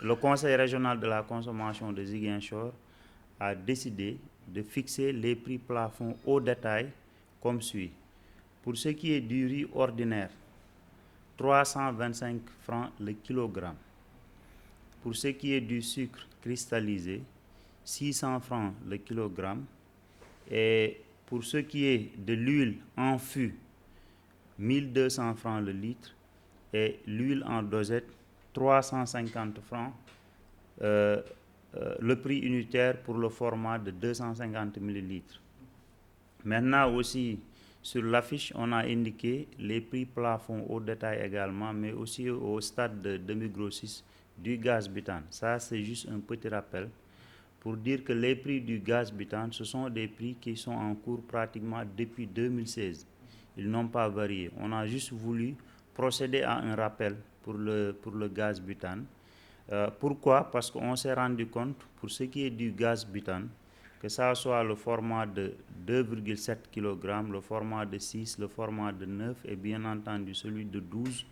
Le Conseil régional de la consommation de Ziguinchor a décidé de fixer les prix plafonds au détail comme suit. Pour ce qui est du riz ordinaire, 325 francs le kilogramme. Pour ce qui est du sucre cristallisé, 600 francs le kilogramme. Et pour ce qui est de l'huile en fût, 1200 francs le litre. Et l'huile en dosette, 350 francs. Le prix unitaire pour le format de 250 millilitres. Maintenant aussi, sur l'affiche, on a indiqué les prix plafonds au détail également, mais aussi au stade de demi-grossiste du gaz butane. Ça, c'est juste un petit rappel pour dire que les prix du gaz butane, ce sont des prix qui sont en cours pratiquement depuis 2016. Ils n'ont pas varié. On a juste voulu procéder à un rappel pour le gaz butane. Pourquoi? Parce qu'on s'est rendu compte, pour ce qui est du gaz butane, que ça soit le format de 2,7 kg, le format de 6, le format de 9 et bien entendu celui de 12,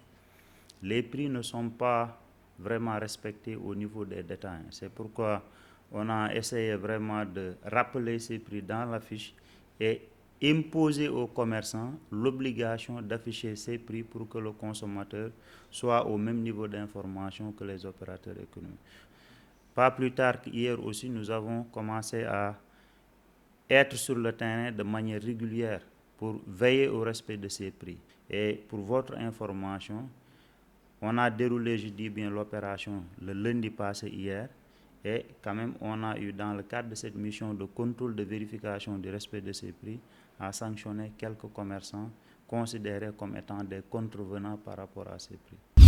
les prix ne sont pas vraiment respectés au niveau des détaillants. C'est pourquoi on a essayé vraiment de rappeler ces prix dans la fiche et imposer aux commerçants l'obligation d'afficher ces prix pour que le consommateur soit au même niveau d'information que les opérateurs économiques. Pas plus tard qu'hier aussi, nous avons commencé à être sur le terrain de manière régulière pour veiller au respect de ces prix. Et pour votre information, on a déroulé, je dis bien, l'opération le lundi passé hier. Et quand même, on a eu, dans le cadre de cette mission de contrôle de vérification du respect de ces prix, à sanctionner quelques commerçants considérés comme étant des contrevenants par rapport à ces prix.